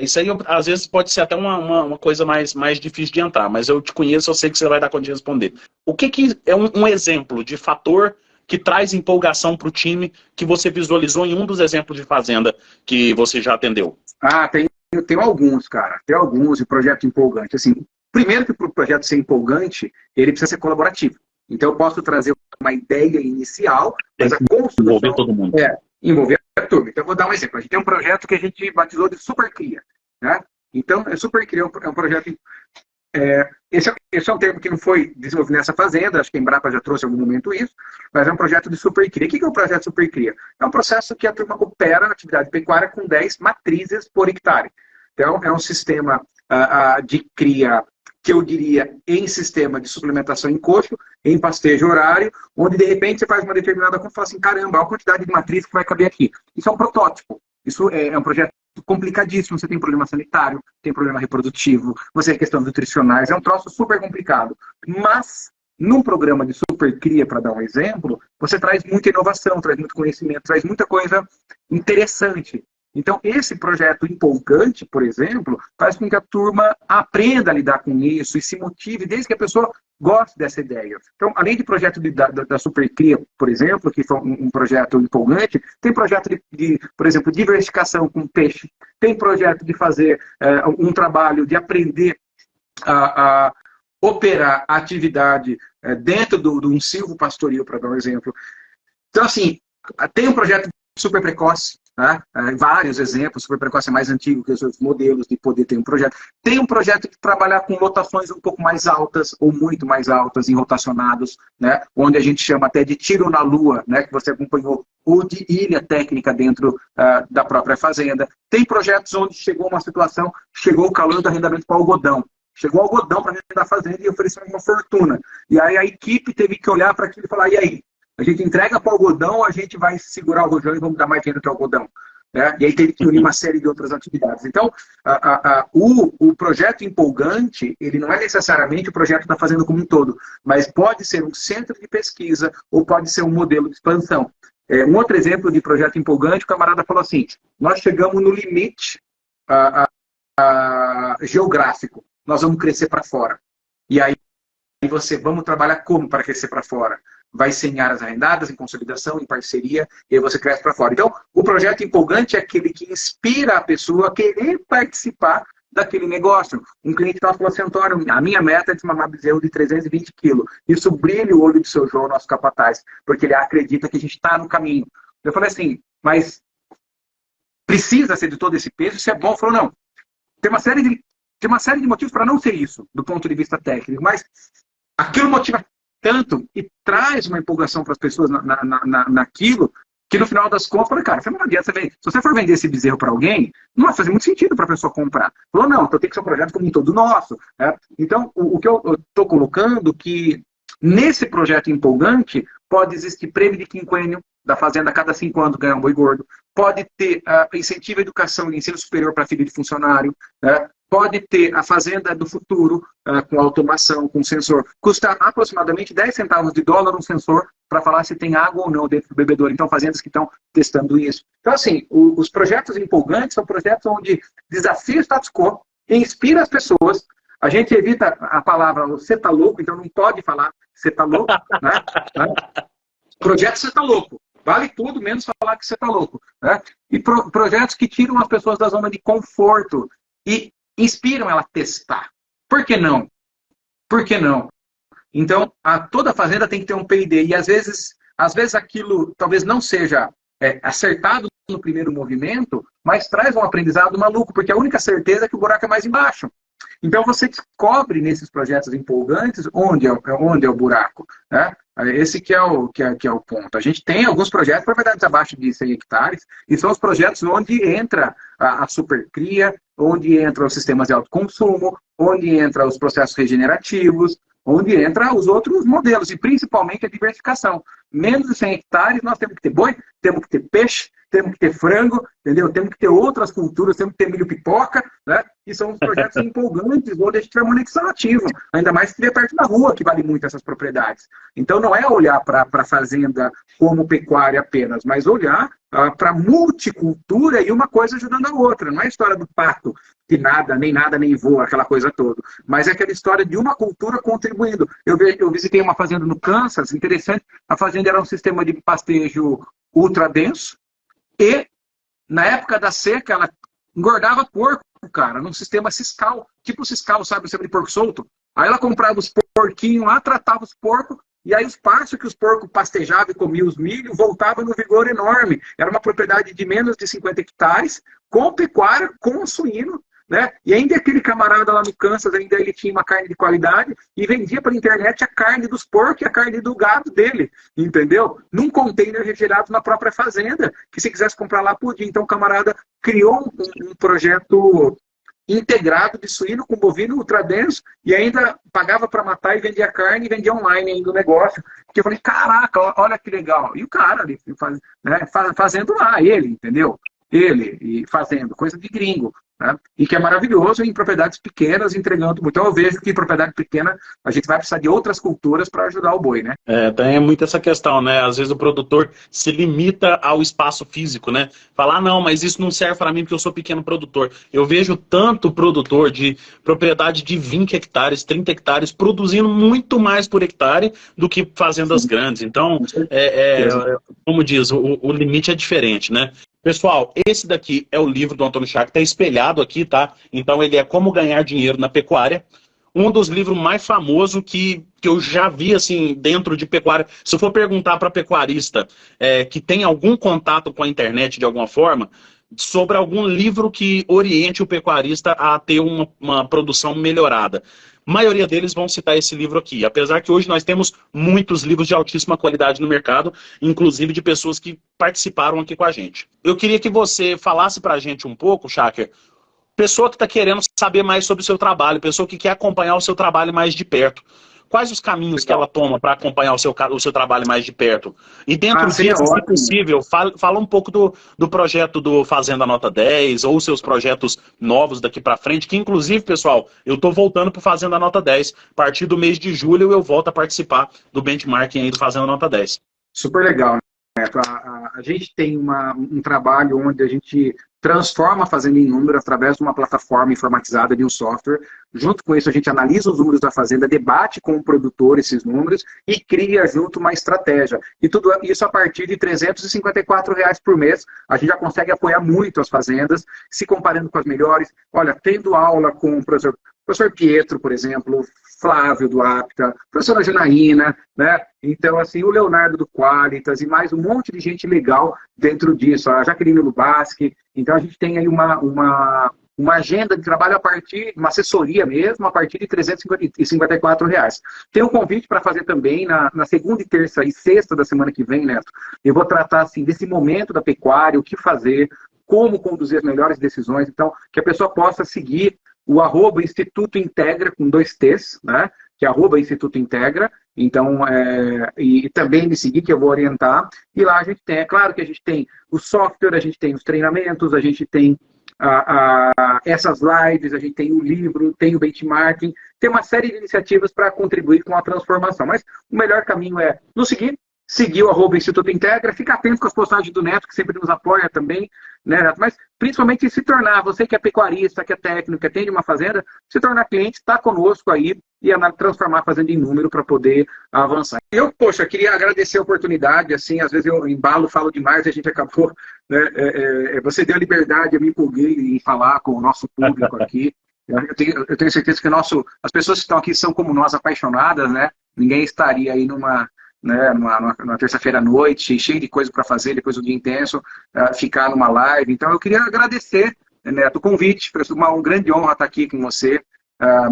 isso aí às vezes pode ser até uma coisa mais difícil de entrar, mas eu te conheço, eu sei que você vai dar conta de responder. O que é um exemplo de fator que traz empolgação para o time que você visualizou em um dos exemplos de fazenda que você já atendeu? Eu tenho alguns, cara. Tem alguns de projeto empolgante. Assim, primeiro que para o projeto ser empolgante, ele precisa ser colaborativo. Então eu posso trazer uma ideia inicial, mas a construção... Envolver todo mundo. Envolver a turma. Então eu vou dar um exemplo. A gente tem um projeto que a gente batizou de Super Cria, né? Então, Super Cria é um projeto Esse é um termo que não foi desenvolvido nessa fazenda, acho que a Embrapa já trouxe em algum momento isso, mas é um projeto de supercria. O que é o projeto de supercria? É um processo que a turma opera a atividade pecuária com 10 matrizes por hectare. Então, é um sistema de cria, que eu diria, em sistema de suplementação em coxo, em pastejo horário, onde de repente você faz uma determinada conta e fala assim, caramba, olha a quantidade de matriz que vai caber aqui. Isso é um protótipo. Isso é um projeto complicadíssimo, você tem problema sanitário, tem problema reprodutivo, você tem questões nutricionais, é um troço super complicado. Mas, num programa de supercria, para dar um exemplo, você traz muita inovação, traz muito conhecimento, traz muita coisa interessante. Então, esse projeto empolgante, por exemplo, faz com que a turma aprenda a lidar com isso e se motive, desde que a pessoa goste dessa ideia. Então, além de projeto da Supercria, por exemplo, que foi um projeto empolgante, tem projeto por exemplo, diversificação com peixe, tem projeto de fazer um trabalho de aprender a operar a atividade dentro de um silvopastoril, para dar um exemplo. Então, assim, tem um projeto super precoce, né? Vários exemplos, super precoce é mais antigo que os outros modelos de poder ter um projeto. Tem um projeto de trabalhar com lotações um pouco mais altas, ou muito mais altas, em rotacionados, né? Onde a gente chama até de tiro na lua, né? Que você acompanhou, ou de ilha técnica dentro da própria fazenda. Tem projetos onde chegou uma situação, chegou o calor do arrendamento para o algodão. Chegou o algodão para dentro da fazenda e ofereceu uma fortuna. E aí a equipe teve que olhar para aquilo e falar, e aí? A gente entrega para o algodão ou a gente vai segurar o rojão e vamos dar mais dinheiro que o algodão? Né? E aí teve que unir uma série de outras atividades. Então, o projeto empolgante, ele não é necessariamente o projeto da fazenda como um todo, mas pode ser um centro de pesquisa ou pode ser um modelo de expansão. Um outro exemplo de projeto empolgante, o camarada falou assim, nós chegamos no limite geográfico, nós vamos crescer para fora. E aí vamos trabalhar como para crescer para fora? Vai ser em áreas arrendadas, em consolidação, em parceria, e aí você cresce para fora. Então, o projeto empolgante é aquele que inspira a pessoa a querer participar daquele negócio. Um cliente nosso falou assim, Antônio, a minha meta é desmamar bezerro de 320 quilos. Isso brilha o olho do seu João, nosso capataz, porque ele acredita que a gente está no caminho. Eu falei assim, mas precisa ser de todo esse peso? Isso é bom? Ele falou, não. Tem uma série de motivos para não ser isso, do ponto de vista técnico, mas aquilo motiva tanto e traz uma empolgação para as pessoas naquilo, que no final das contas, falei, cara, não adianta, se você for vender esse bezerro para alguém, não vai fazer muito sentido para a pessoa comprar. Falou, não, então tem que ser um projeto como um todo nosso. Né? Então, o que eu estou colocando que nesse projeto empolgante pode existir prêmio de quinquênio da fazenda a cada 5 anos ganhar um boi gordo, pode ter incentivo à educação e ensino superior para filho de funcionário, né? Pode ter a fazenda do futuro, com automação, com sensor. Custa aproximadamente 10 centavos de dólar um sensor para falar se tem água ou não dentro do bebedouro. Então, fazendas que estão testando isso. Então, assim, os projetos empolgantes são projetos onde desafia o status quo, inspira as pessoas. A gente evita a palavra você tá louco, então não pode falar você tá louco. Né? Projeto você tá louco. Vale tudo, menos falar que você tá louco. Né? E projetos que tiram as pessoas da zona de conforto e inspiram ela a testar. Por que não? Por que não? Então, toda fazenda tem que ter um P&D. E às vezes aquilo talvez não seja acertado no primeiro movimento, mas traz um aprendizado maluco, porque a única certeza é que o buraco é mais embaixo. Então, você descobre nesses projetos empolgantes onde é o buraco. Né? Esse que é o ponto. A gente tem alguns projetos, propriedades abaixo de 100 hectares, e são os projetos onde entra a supercria, onde entram os sistemas de autoconsumo, onde entram os processos regenerativos, onde entram os outros modelos, e principalmente a diversificação. Menos de 100 hectares, nós temos que ter boi, temos que ter peixe, temos que ter frango, entendeu? Temos que ter outras culturas, temos que ter milho pipoca, né? E são os projetos empolgantes, onde a gente tem uma conexão ativa. Ainda mais que é perto da rua, que vale muito essas propriedades. Então, não é olhar para a fazenda como pecuária apenas, mas olhar para multicultura e uma coisa ajudando a outra. Não é a história do pato, que nada, nem voa, aquela coisa toda. Mas é aquela história de uma cultura contribuindo. Eu visitei uma fazenda no Kansas, interessante. A fazenda era um sistema de pastejo ultra denso, e, na época da seca, ela engordava porco, cara, num sistema ciscal. Tipo ciscal, sabe? O sistema de porco solto. Aí ela comprava os porquinhos lá, tratava os porcos, e aí os pastos que os porcos pastejavam e comiam os milho, voltavam no vigor enorme. Era uma propriedade de menos de 50 hectares, com pecuária, com suíno, né? E ainda aquele camarada lá no Kansas, ainda ele tinha uma carne de qualidade e vendia pela internet a carne dos porcos e a carne do gado dele, entendeu? Num container refrigerado na própria fazenda, que se quisesse comprar lá, podia. Então o camarada criou um projeto integrado de suíno com bovino ultradenso e ainda pagava para matar e vendia carne e vendia online ainda o negócio. Que eu falei, caraca, olha que legal. E o cara ali, fazendo lá, ele, entendeu? Ele, e fazendo, coisa de gringo. Né? E que é maravilhoso em propriedades pequenas, entregando. Então eu vejo que em propriedade pequena a gente vai precisar de outras culturas para ajudar o boi, né? Tem muito essa questão, né? Às vezes o produtor se limita ao espaço físico, né? Falar, não, mas isso não serve para mim porque eu sou pequeno produtor. Eu vejo tanto produtor de propriedade de 20 hectares, 30 hectares, produzindo muito mais por hectare do que fazendas grandes. Então, como diz, o limite é diferente, né? Pessoal, esse daqui é o livro do Antônio Schack, está espelhado aqui, tá? Então ele é Como Ganhar Dinheiro na Pecuária. Um dos livros mais famosos que eu já vi, assim, dentro de pecuária. Se eu for perguntar para pecuarista que tem algum contato com a internet de alguma forma, sobre algum livro que oriente o pecuarista a ter uma produção melhorada. A maioria deles vão citar esse livro aqui, apesar que hoje nós temos muitos livros de altíssima qualidade no mercado, inclusive de pessoas que participaram aqui com a gente. Eu queria que você falasse para a gente um pouco, Schacker, pessoa que está querendo saber mais sobre o seu trabalho, pessoa que quer acompanhar o seu trabalho mais de perto. Quais os caminhos que ela toma para acompanhar o seu trabalho mais de perto? E dentro disso, se possível, fala um pouco do projeto do Fazenda Nota 10, ou seus projetos novos daqui para frente, que inclusive, pessoal, eu estou voltando para o Fazenda Nota 10. A partir do mês de julho eu volto a participar do benchmarking aí do Fazenda Nota 10. Super legal, né? A gente tem um trabalho onde a gente transforma a fazenda em número através de uma plataforma informatizada de um software. Junto com isso, a gente analisa os números da fazenda, debate com o produtor esses números e cria junto uma estratégia. E tudo isso a partir de R$ 354 por mês. A gente já consegue apoiar muito as fazendas, se comparando com as melhores. Olha, tendo aula com o professor Pietro, por exemplo, Flávio do Apta, professora Janaína, né? Então, assim, o Leonardo do Qualitas e mais um monte de gente legal dentro disso, a Jaqueline Lubaschi. Então, a gente tem aí uma agenda de trabalho a partir, uma assessoria mesmo, a partir de R$ 354. Tem um convite para fazer também na segunda, terça e sexta da semana que vem, Neto. Eu vou tratar, assim, desse momento da pecuária, o que fazer, como conduzir as melhores decisões. Então, que a pessoa possa seguir o @Instituto Integra, com 2 T's, né? Que é @Instituto Integra. Então, e também me seguir, que eu vou orientar. E lá a gente tem, é claro que a gente tem o software, a gente tem os treinamentos, a gente tem essas lives, a gente tem o livro, tem o benchmarking, tem uma série de iniciativas para contribuir com a transformação. Mas o melhor caminho é nos seguir o @Instituto Integra, ficar atento com as postagens do Neto, que sempre nos apoia também, né, Neto? Mas principalmente se tornar, você que é pecuarista, que é técnico, que atende uma fazenda, se tornar cliente, está conosco aí e transformar a fazenda em número para poder avançar. Eu, poxa, queria agradecer a oportunidade, assim, às vezes eu embalo, falo demais, a gente acabou, né, você deu a liberdade, eu me empolguei em falar com o nosso público aqui. Eu tenho certeza que as pessoas que estão aqui são como nós, apaixonadas, né? Ninguém estaria aí numa terça-feira à noite, cheio de coisa para fazer, depois do dia intenso, ficar numa live. Então, eu queria agradecer, Neto, o convite, uma grande honra estar aqui com você.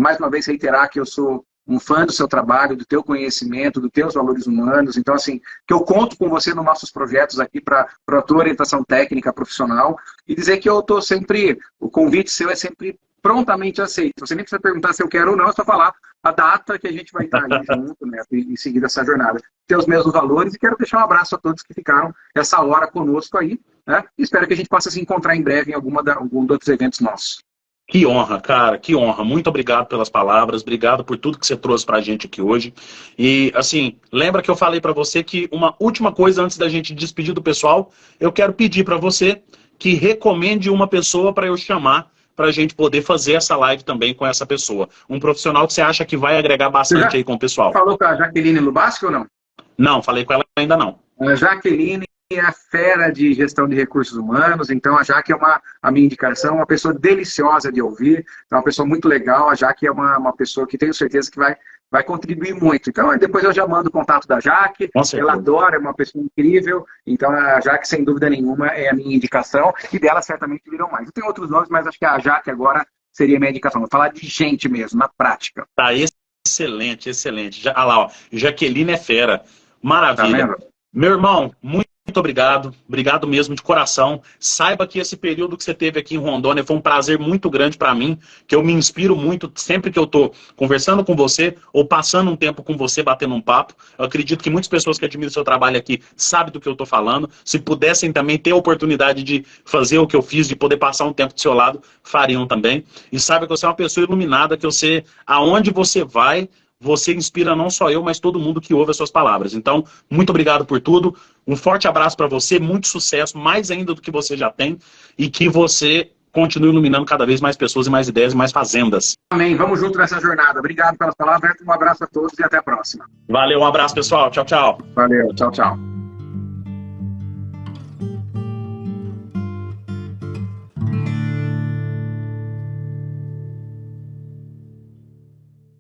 Mais uma vez, reiterar que eu sou um fã do seu trabalho, do teu conhecimento, dos teus valores humanos. Então, assim, que eu conto com você nos nossos projetos aqui para a tua orientação técnica, profissional, e dizer que eu estou sempre, o convite seu é sempre prontamente aceito. Você nem precisa perguntar se eu quero ou não, é só falar a data que a gente vai estar aí junto, né, e seguir essa jornada. Ter os mesmos valores, e quero deixar um abraço a todos que ficaram essa hora conosco aí, né? Espero que a gente possa se encontrar em breve em algum dos outros eventos nossos. Que honra, cara, que honra. Muito obrigado pelas palavras, obrigado por tudo que você trouxe pra gente aqui hoje. E, assim, lembra que eu falei pra você que uma última coisa antes da gente despedir do pessoal, eu quero pedir pra você que recomende uma pessoa para eu chamar para a gente poder fazer essa live também com essa pessoa. Um profissional que você acha que vai agregar bastante aí com o pessoal. Falou com a Jaqueline Lubaschi ou não? Não, falei com ela ainda não. A Jaqueline é a fera de gestão de recursos humanos, então a Jaque é a minha indicação, uma pessoa deliciosa de ouvir, é uma pessoa muito legal, a Jaque é uma pessoa que tenho certeza que vai contribuir muito. Então, depois eu já mando o contato da Jaque, ela adora, é uma pessoa incrível, então a Jaque, sem dúvida nenhuma, é a minha indicação, e dela certamente virão mais. Eu tenho outros nomes, mas acho que a Jaque agora, seria minha indicação. Vou falar de gente mesmo, na prática. Tá, excelente, excelente. Já, lá, ó, Jaqueline é fera. Maravilha. Tá vendo? Meu irmão, muito obrigado. Obrigado mesmo, de coração. Saiba que esse período que você teve aqui em Rondônia foi um prazer muito grande para mim, que eu me inspiro muito sempre que eu tô conversando com você ou passando um tempo com você, batendo um papo. Eu acredito que muitas pessoas que admiram o seu trabalho aqui sabem do que eu tô falando. Se pudessem também ter a oportunidade de fazer o que eu fiz, de poder passar um tempo do seu lado, fariam também. E saiba que você é uma pessoa iluminada, que você, aonde você vai, você inspira não só eu, mas todo mundo que ouve as suas palavras. Então, muito obrigado por tudo. Um forte abraço para você, muito sucesso, mais ainda do que você já tem, e que você continue iluminando cada vez mais pessoas e mais ideias e mais fazendas. Amém. Vamos junto nessa jornada. Obrigado pelas palavras. Um abraço a todos e até a próxima. Valeu, um abraço, pessoal. Tchau, tchau. Valeu. Tchau, tchau.